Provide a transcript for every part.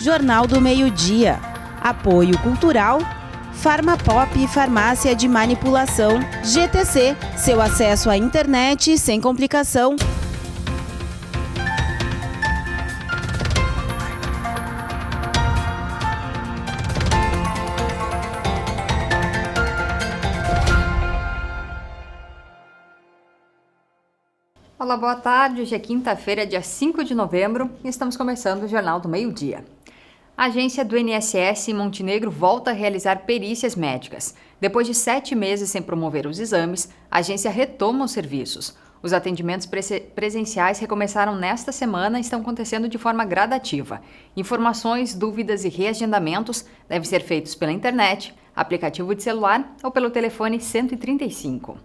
Jornal do Meio-Dia. Apoio Cultural. Farmapop e Farmácia de Manipulação. GTC, seu acesso à internet sem complicação. Olá, boa tarde. Hoje é quinta-feira, dia 5 de novembro, e estamos começando o Jornal do Meio-Dia. A agência do INSS em Montenegro volta a realizar perícias médicas. Depois de 7 meses sem promover os exames, a agência retoma os serviços. Os atendimentos presenciais recomeçaram nesta semana e estão acontecendo de forma gradativa. Informações, dúvidas e reagendamentos devem ser feitos pela internet, aplicativo de celular ou pelo telefone 135.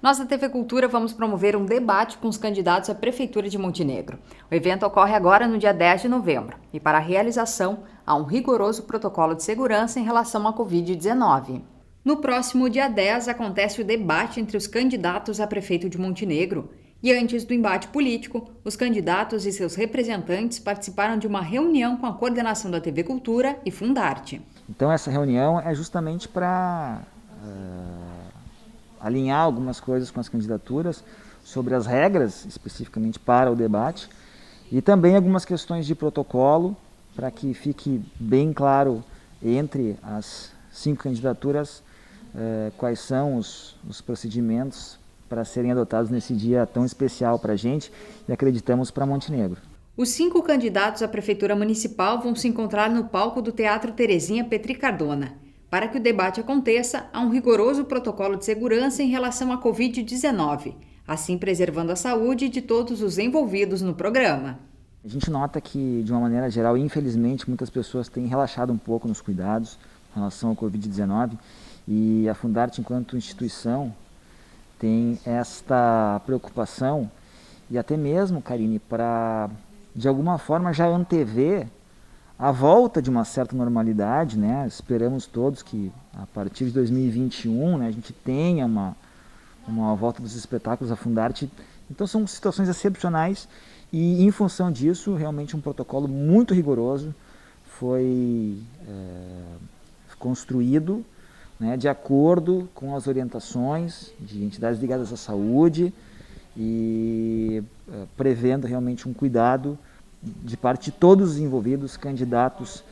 Nós da TV Cultura vamos promover um debate com os candidatos à Prefeitura de Montenegro. O evento ocorre agora no dia 10 de novembro e para a realização há um rigoroso protocolo de segurança em relação à Covid-19. No próximo dia 10 acontece o debate entre os candidatos a prefeito de Montenegro e antes do embate político, os candidatos e seus representantes participaram de uma reunião com a coordenação da TV Cultura e Fundarte. Então essa reunião é justamente para alinhar algumas coisas com as candidaturas sobre as regras, especificamente para o debate, e também algumas questões de protocolo, para que fique bem claro entre as 5 candidaturas quais são os procedimentos para serem adotados nesse dia tão especial para a gente e acreditamos para Montenegro. Os 5 candidatos à Prefeitura Municipal vão se encontrar no palco do Teatro Terezinha Petri Cardona. Para que o debate aconteça, há um rigoroso protocolo de segurança em relação à Covid-19, assim preservando a saúde de todos os envolvidos no programa. A gente nota que, de uma maneira geral, infelizmente, muitas pessoas têm relaxado um pouco nos cuidados em relação ao Covid-19 e a Fundarte, enquanto instituição, tem esta preocupação e até mesmo, Karine, para, de alguma forma, já antever a volta de uma certa normalidade, né? Esperamos todos que a partir de 2021, né, a gente tenha uma volta dos espetáculos à Fundarte. Então são situações excepcionais e em função disso realmente um protocolo muito rigoroso foi construído, né, de acordo com as orientações de entidades ligadas à saúde e prevendo realmente um cuidado de parte de todos os envolvidos, candidatos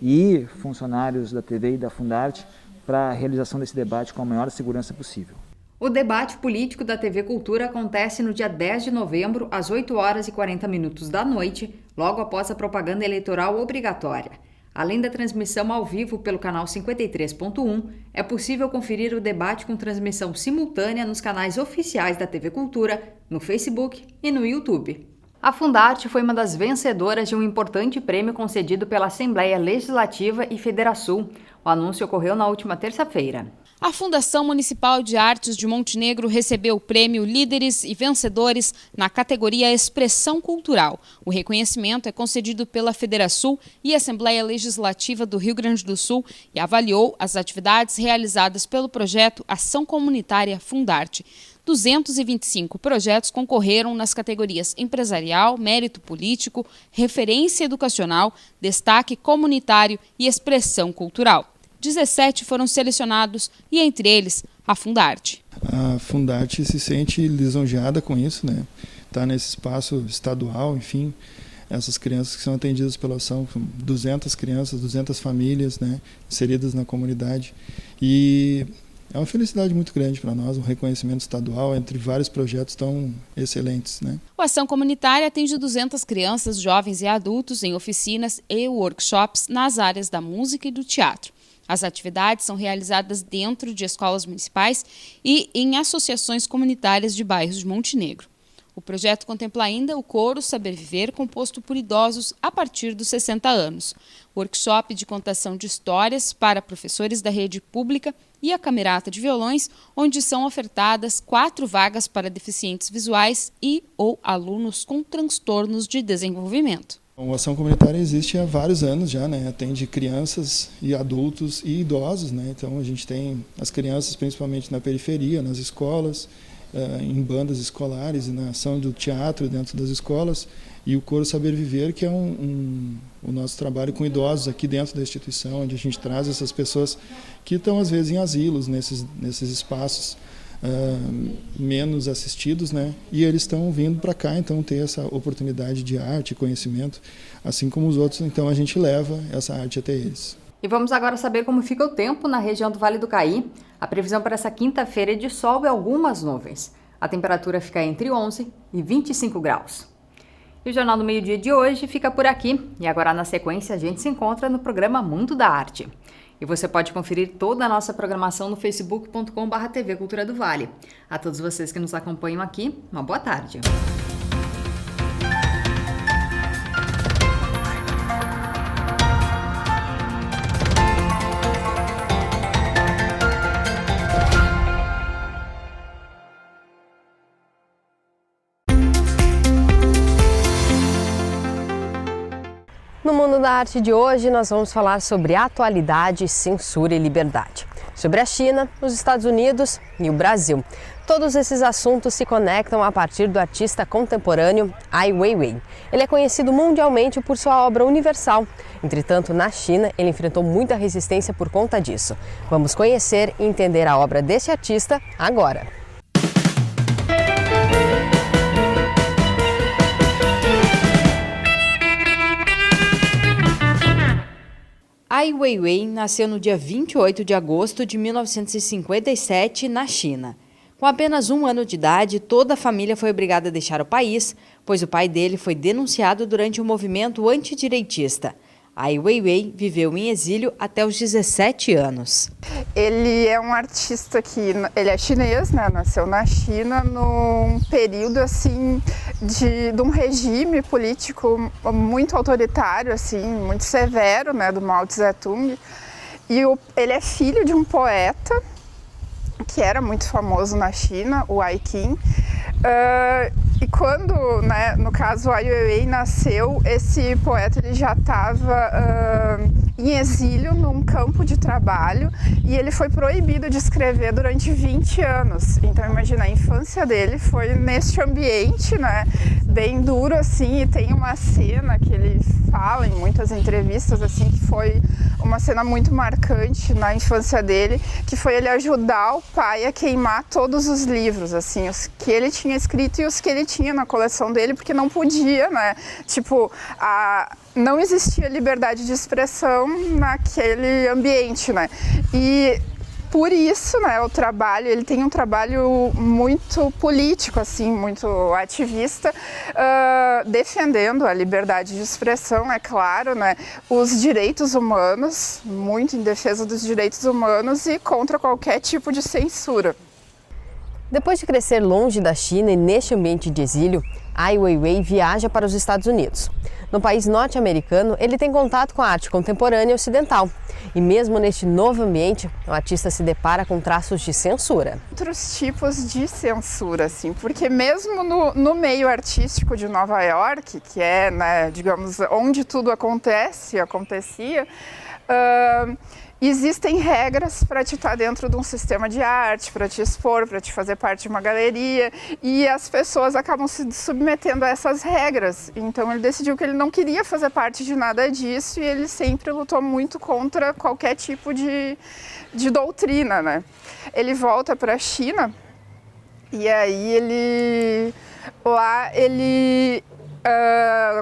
e funcionários da TV e da Fundarte, para a realização desse debate com a maior segurança possível. O debate político da TV Cultura acontece no dia 10 de novembro, às 8 horas e 40 minutos da noite, logo após a propaganda eleitoral obrigatória. Além da transmissão ao vivo pelo canal 53.1, é possível conferir o debate com transmissão simultânea nos canais oficiais da TV Cultura, no Facebook e no YouTube. A Fundarte foi uma das vencedoras de um importante prêmio concedido pela Assembleia Legislativa e Federação. O anúncio ocorreu na última terça-feira. A Fundação Municipal de Artes de Montenegro recebeu o prêmio Líderes e Vencedores na categoria Expressão Cultural. O reconhecimento é concedido pela Federação e Assembleia Legislativa do Rio Grande do Sul e avaliou as atividades realizadas pelo projeto Ação Comunitária Fundarte. 225 projetos concorreram nas categorias empresarial, mérito político, referência educacional, destaque comunitário e expressão cultural. 17 foram selecionados e, entre eles, a Fundarte. A Fundarte se sente lisonjeada com isso, né? Tá nesse espaço estadual, enfim, essas crianças que são atendidas pela ação, 200 crianças, 200 famílias, né, inseridas na comunidade. E é uma felicidade muito grande para nós, um reconhecimento estadual entre vários projetos tão excelentes, né? A Ação Comunitária atende 200 crianças, jovens e adultos em oficinas e workshops nas áreas da música e do teatro. As atividades são realizadas dentro de escolas municipais e em associações comunitárias de bairros de Montenegro. O projeto contempla ainda o Coro Saber Viver, composto por idosos a partir dos 60 anos, workshop de contação de histórias para professores da rede pública e a camerata de violões, onde são ofertadas 4 vagas para deficientes visuais e ou alunos com transtornos de desenvolvimento. A ação comunitária existe há vários anos já, né? Atende crianças e adultos e idosos, né? Então a gente tem as crianças principalmente na periferia, nas escolas, em bandas escolares e na ação do teatro dentro das escolas, E o Coro Saber Viver, que é o nosso trabalho com idosos aqui dentro da instituição, onde a gente traz essas pessoas que estão às vezes em asilos, nesses espaços menos assistidos, né? E eles estão vindo para cá, então ter essa oportunidade de arte e conhecimento, assim como os outros, então a gente leva essa arte até eles. E vamos agora saber como fica o tempo na região do Vale do Caí. A previsão para essa quinta-feira é de sol e algumas nuvens. A temperatura fica entre 11 e 25 graus. E o Jornal do Meio-Dia de hoje fica por aqui. E agora, na sequência, a gente se encontra no programa Mundo da Arte. E você pode conferir toda a nossa programação no facebook.com/TV Cultura do Vale. A todos vocês que nos acompanham aqui, uma boa tarde. No Mundo da Arte de hoje, nós vamos falar sobre atualidade, censura e liberdade. Sobre a China, os Estados Unidos e o Brasil. Todos esses assuntos se conectam a partir do artista contemporâneo Ai Weiwei. Ele é conhecido mundialmente por sua obra universal. Entretanto, na China, ele enfrentou muita resistência por conta disso. Vamos conhecer e entender a obra desse artista agora. Ai Weiwei nasceu no dia 28 de agosto de 1957 na China. Com apenas 1 ano de idade, toda a família foi obrigada a deixar o país, pois o pai dele foi denunciado durante o movimento antidireitista. Ai Weiwei viveu em exílio até os 17 anos. Ele é um artista que ele é chinês, né? Nasceu na China num período assim de um regime político muito autoritário, assim, muito severo, né? Do Mao Tse-tung. E ele é filho de um poeta que era muito famoso na China, o Ai Qin. E quando, né, no caso, Ai Weiwei nasceu, esse poeta ele já estava em exílio num campo de trabalho e ele foi proibido de escrever durante 20 anos. Então imagina, a infância dele foi neste ambiente, né, bem duro assim, e tem uma cena que ele fala em muitas entrevistas assim que foi uma cena muito marcante na infância dele, que foi ele ajudar o pai a queimar todos os livros, assim, os que ele tinha escrito e os que ele tinha na coleção dele, porque não podia, né? Tipo, não existia liberdade de expressão naquele ambiente, né? E por isso, né, o trabalho, ele tem um trabalho muito político, assim, muito ativista, defendendo a liberdade de expressão, é claro, né, os direitos humanos, muito em defesa dos direitos humanos e contra qualquer tipo de censura. Depois de crescer longe da China e neste ambiente de exílio, Ai Weiwei viaja para os Estados Unidos. No país norte-americano, ele tem contato com a arte contemporânea ocidental. E mesmo neste novo ambiente, o artista se depara com traços de censura. Outros tipos de censura, assim, porque mesmo no meio artístico de Nova York, que é, né, digamos, onde tudo acontecia, existem regras para te estar dentro de um sistema de arte, para te expor, para te fazer parte de uma galeria, e as pessoas acabam se submetendo a essas regras. Então ele decidiu que ele não queria fazer parte de nada disso e ele sempre lutou muito contra qualquer tipo de doutrina, né? Ele volta para a China e aí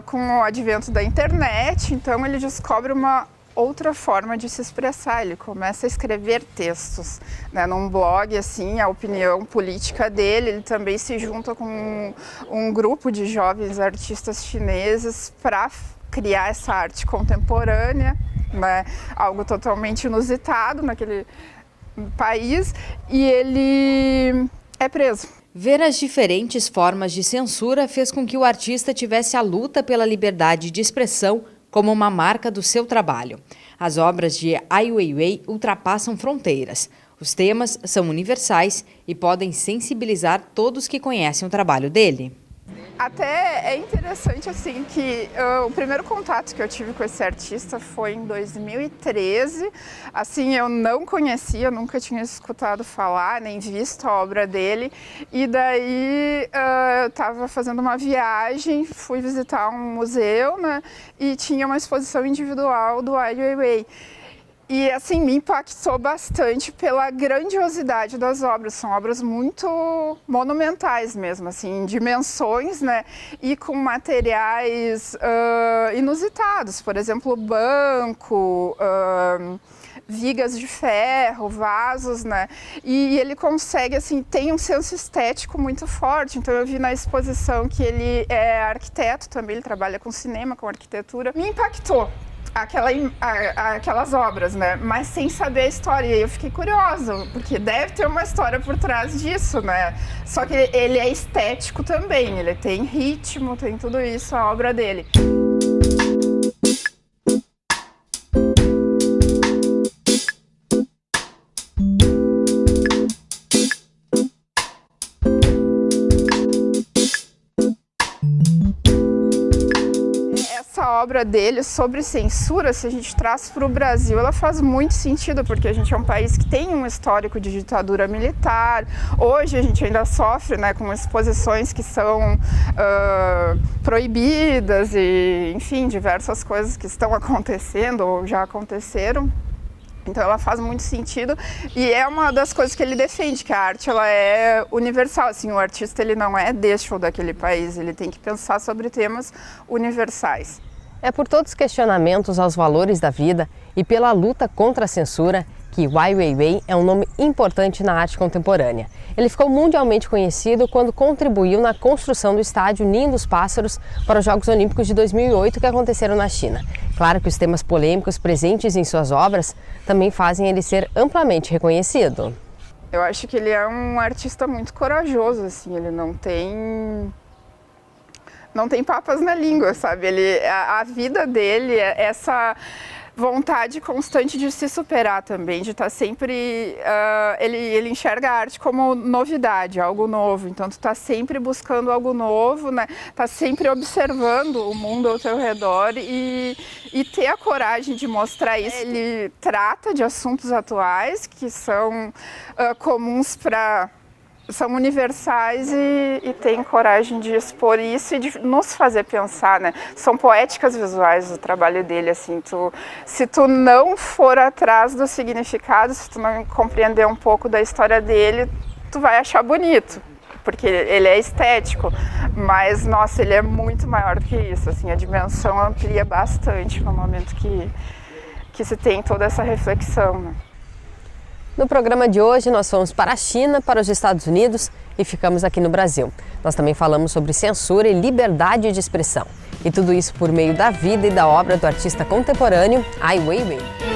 com o advento da internet, então ele descobre uma outra forma de se expressar. Ele começa a escrever textos, né, num blog, assim, a opinião política dele. Ele também se junta com um grupo de jovens artistas chineses para criar essa arte contemporânea, né, algo totalmente inusitado naquele país, e ele é preso. Ver as diferentes formas de censura fez com que o artista tivesse a luta pela liberdade de expressão como uma marca do seu trabalho. As obras de Ai Weiwei ultrapassam fronteiras. Os temas são universais e podem sensibilizar todos que conhecem o trabalho dele. Até é interessante assim que o primeiro contato que eu tive com esse artista foi em 2013. Assim, eu não conhecia, nunca tinha escutado falar, nem visto a obra dele. E daí eu estava fazendo uma viagem, fui visitar um museu, né? E tinha uma exposição individual do Ai Weiwei. E assim, me impactou bastante pela grandiosidade das obras. São obras muito monumentais mesmo, assim, em dimensões, né? E com materiais inusitados, por exemplo, banco, vigas de ferro, vasos, né? E ele consegue, assim, tem um senso estético muito forte. Então eu vi na exposição que ele é arquiteto também, ele trabalha com cinema, com arquitetura. Me impactou aquelas obras, né? Mas sem saber a história. E aí eu fiquei curiosa, porque deve ter uma história por trás disso, né? Só que ele é estético também, ele tem ritmo, tem tudo isso, a obra dele. A obra dele sobre censura, se a gente traz para o Brasil, ela faz muito sentido, porque a gente é um país que tem um histórico de ditadura militar. Hoje a gente ainda sofre, né, com exposições que são proibidas e, enfim, diversas coisas que estão acontecendo ou já aconteceram. Então ela faz muito sentido e é uma das coisas que ele defende, que a arte ela é universal, assim, o artista ele não é deste ou daquele país, ele tem que pensar sobre temas universais. É por todos os questionamentos aos valores da vida e pela luta contra a censura que Ai Weiwei é um nome importante na arte contemporânea. Ele ficou mundialmente conhecido quando contribuiu na construção do estádio Ninho dos Pássaros para os Jogos Olímpicos de 2008 que aconteceram na China. Claro que os temas polêmicos presentes em suas obras também fazem ele ser amplamente reconhecido. Eu acho que ele é um artista muito corajoso, assim, ele não tem papas na língua, sabe? A vida dele é essa vontade constante de se superar também, de estar sempre... ele enxerga a arte como novidade, algo novo. Então, tu está sempre buscando algo novo, né? Tá sempre observando o mundo ao teu redor e ter a coragem de mostrar isso. Ele trata de assuntos atuais que são comuns para... são universais e tem coragem de expor isso e de nos fazer pensar, né? São poéticas visuais o trabalho dele, assim, se tu não for atrás do significado, se tu não compreender um pouco da história dele, tu vai achar bonito, porque ele é estético, mas, nossa, ele é muito maior do que isso, assim, a dimensão amplia bastante no momento que se tem toda essa reflexão, né? No programa de hoje, nós fomos para a China, para os Estados Unidos e ficamos aqui no Brasil. Nós também falamos sobre censura e liberdade de expressão. E tudo isso por meio da vida e da obra do artista contemporâneo Ai Weiwei.